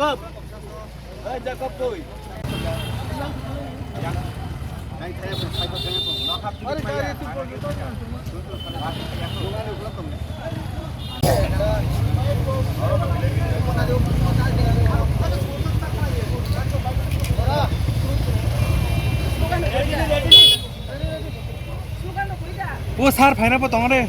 Jacob. Jacob boy. ও sir ফাইনা পো তোমারে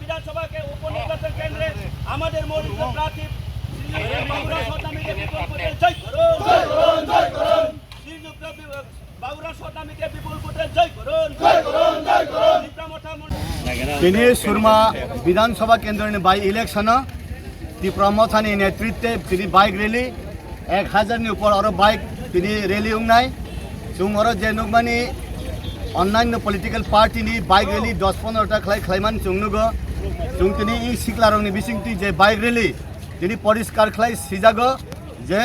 বিধানসভা के उपनिर्वाचन केंद्रे আমাদের মনোনীত প্রার্থী বাবুরা সদামিকে বিপুল ভোটে জয় করুন জয় করুন জয় করুন বাবুরা সদামিকে বিপুল ভোটে জয় করুন জয় করুন জয় করুন তিনি সুরমা বিধানসভা কেন্দ্রের বাই ইলেকশন তীব্রমথানি নেতৃত্বে তিনি বাইক রেলি 1000 উপর আরো বাইক তিনি রেলি উংনাই সুমর যে নুকমানি অন্যান্য পলিটিক্যাল পার্টিনি বাইক রেলি 10-15টা খাইমান চুংনুগো চুং তিনি ই সিকলারংনি বিসিংতি যে বাইক রেলি তিনি পরিষ্কার খাই সিজাগো যে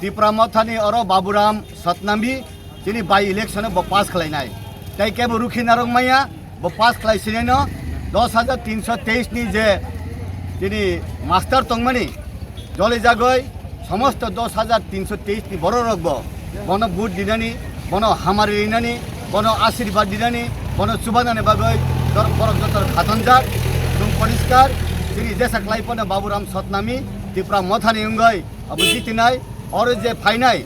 তীব্রমথানি আরো বাবুরাম সতনামি তিনি বাই ইলেকশনে পাস খাইনাই তাই কেবল রুখি নারং মাইয়া পাস খাইছিলেন 10,323 নি যে তিনি মাস্টার তংমানি জলে জাগই সমস্ত 10,323 নি বড় রগব বন বুট দিনানি বন হামারি দিনানি বন আশীর্বাদ দিনানি বন সুবাদানে বাগই বরক যতর খাতনজাক তুমি পরিষ্কার তিনি দেশা ক্লাইপন বাবুরাম সতনামি তীব্রা মথানি উঙ্গই আবু জিতিনাই আর যে ফাইনাই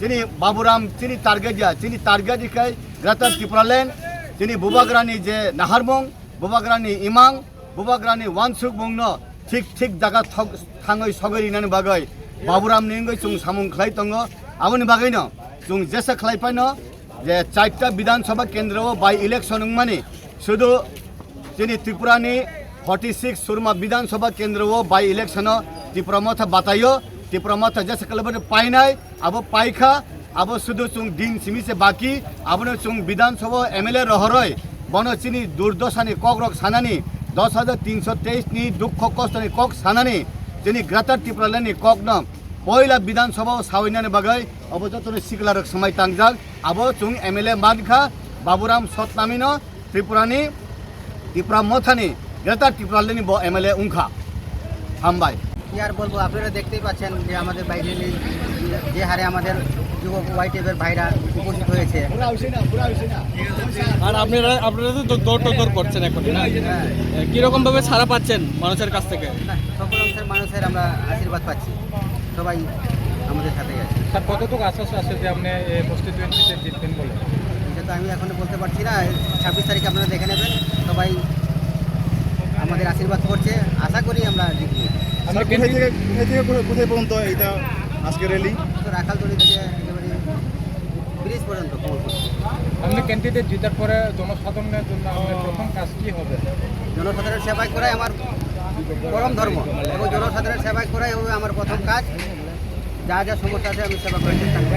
তিনি বাবুরাম তিনি টার্গেট দিখাই গ্রেটার ত্রিপুরালেন তিনি বুবাগ্রানি যে নাহারমং বুবাগ্রানি ইমাং বুবাগ্রানি ওয়ানসুক মংন ঠিক জায়গা থাঙই সগরিনানি বাগৈ বাবুরাম নিঙ্গই চুং সামুং খাই তঙ্গ আবনি বাগৈন চুং যেসা খাইপাইন যে 4টা বিধানসভা কেন্দ্র বাই ইলেকশন মানে শুধু তিনি ত্রিপুরানি 46 সুরমা বিধানসভা কেন্দ্র বাই ইলেকশন ত্রিপুরামথা বাতাইও ত্রিপুরামথা যেসা কলবনে পাইনাই আবো পাইখা আবো শুধু চুং দিন সিমিসে বাকি আবনে চুং বিধানসভা এমএলএ রহরয় বন চিনি দুর্দশানি কক রক সানানি 10,323 নি দুঃখ কষ্টনি কক সানানি তিনি গ্রেটার ত্রিপুরালেনি কক ন পয়লা বিধানসভা সাউইনানি বাগৈ অবযতন সিকলারক সময় তাংজাল আবো চুং এমএলএ মানখা বাবুরাম সতনামিন ত্রিপুরা মথানি গ্রেটার ত্রিপুরালেনি এমএলএ উংখা হামবাই কি আর বলবো আপনারা দেখতেই পাচ্ছেন যে আমাদের বাইরে যে হারে আমাদের যুব ওয়াইটিএফের ভাইরা উপস্থিত হয়েছে আর আপনারা তো দৌড় করছেন এখন কিরকম ভাবে ছাড়া পাচ্ছেন মানুষের কাছ থেকে সকল অংশের মানুষের আমরা আশীর্বাদ পাচ্ছি সবাই আমাদের সাথেই আছে স্যার কতটুকু আশ্বাস আছে যে আপনি কনস্টিটিউয়েন্সিতে জিতবেন বলে এটা তো আমি এখনো বলতে পারছি না 26 তারিখে আপনারা দেখে নেবেন সবাই আমাদের আশীর্বাদ করছে আশা করি আমরা জিতব আমরা কোথায় পর্যন্ত এটা আজকে র্যালি তো রাখালতলি থেকে একেবারে ব্রিজ পর্যন্ত আপনি ক্যান্ডিডেট জেতার পরে জনসাধারণের জন্য আপনার প্রথম কাজ কি হবে জনসাধারণের সেবা করাই আমার পরম ধর্ম এবং জনসাধারণের সেবা করাই হবে আমার প্রথম কাজ যা যা সমস্যা আছে আমি সেবা করার চেষ্টা করব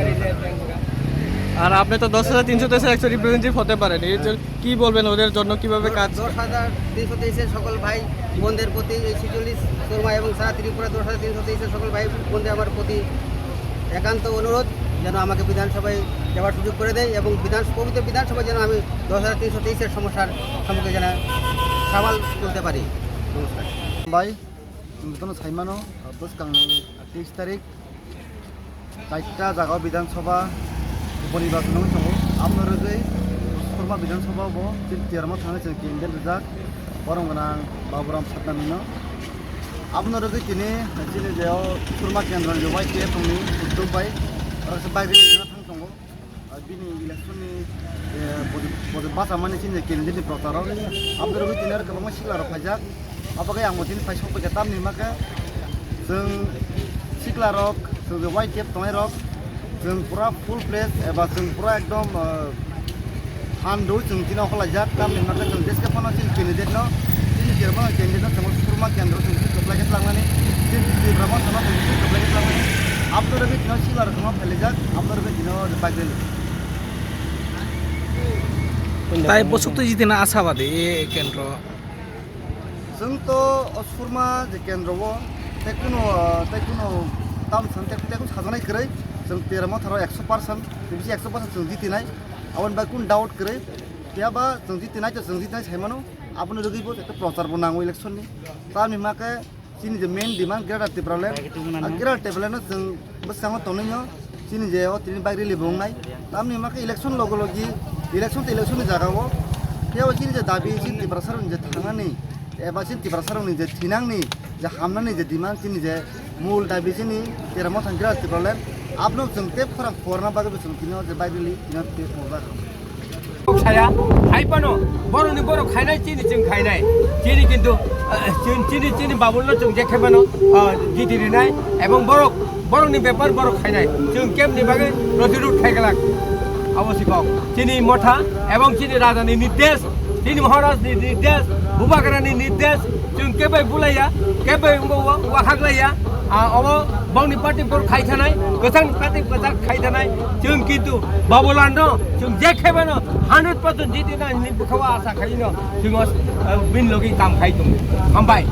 আর আপনি তো 10,323 একশো রিপ্রেজেন্টেটিভ হতে পারেন এর কি বলবেন ওদের জন্য কিভাবে কাজ 10,323 সকল ভাই বোনদের প্রতি এই 46 সুরমা এবং সারা ত্রিপুরা 10,323 সকল ভাই বোনদের আমার প্রতি একান্ত অনুরোধ যেন আমাকে বিধানসভায় যাওয়ার সুযোগ করে দেয় এবং পবিত্র বিধানসভায় যেন আমি 10,323 সমস্যার সম্মুখে যেন সামাল তুলতে পারি নমস্কার ভাই নতুন সাইমানো বসকাংনি 23 তারিখ 4টা জায়গা বিধানসভা উপনির্বাচন সহ আপনার সুরমা বিধানসভা তিয়ারমা থানা কেন্দ্রের রেজাক বরংগনাং বাবুরাম সতনামিন আপনার তিনি যে সুরমা কেন্দ্র ওয়াইটিএফ উদ্যোগ বাই বাইরে থাং दङ बिनि इलेक्शननि बासा माने चिन्ह केन्दिडेटनि प्रचाराव आपनार बिदिनो गोबां सिक्लाराव फायजाक आबागै आं मथिन फायसं फैगा तामनि माखा जों सिक्लारक जों वाइटिएफ तंनायरक जों पुरा फुल प्लेस एबा जों पुरा एकदम हानदो जों दिनाव खलायजाक तामनि माखा जों देशका फाना चिन्ह केन्दिडेट न चिन्ह केरबा केन्दिडेट जों सुरमा केन्द्र जों कप्लायके लांनानै चिन्ह ब्राह्मण थाना जों कप्लायके लांनानै आपनार बिदिनो सिक्लारक मा फायजाक आपनार बिदिनो बागै তাই বছর তো জিতে না আশাবাদী এ কেন্দ্র जोंथ' सुरमा जे केन्द्रआव तेकुनो दाम सान तेकुनो साजानाय करै जों पेरामाव थाराव 100% बिसि 100% जों जितिनाय आवन बा कुन डाउट करै याबा जों जितिनाय साइमानो आपनो रगैबो एक प्रचार बनांगो इलेक्शननि तानि माके चिनि जे मेन डिमांड ग्रेटर टेबलेन जों बसाङाव तनैयो चिनि जे तिनि बाग रिलि बुंनाय तानि माके इलेक्शन लगलगि इलेक्शननि जागाव बेयाव चिनि जे दाबि चिनि तिब्रासार जे थांनानै एबा चिनि तिब्रासारनि जे थिनांनि जे हामनानै जे डिमांड चिनि जे मूल दाबि चिनि पेरामाव थांग्रा टेबलेन आपनो जों ते फरना बागै जों किनो जे बाग रिलि किनो ते मजा saya haipano boroni boro khainai chini chung khainai chini kintu chini babulno chung jekhebano gidiri nai ebong boroni bepar boro khainai chung kemni bage protirut khaigalak awosikok chini motha ebong chini rajani nirdesh chini maharaj ni nirdesh bubagarani nirdesh chung kebe bulaya kebe wakhaglaya अब brownie party पर खाइथानाय गोथां party गोथां खाइथानाय जों किन्तु बाबुलानो जों जेखेबनो 100% जितिना नि बुखावा आसा खाइनो जों बिन लगि काम खाइदों हामबाय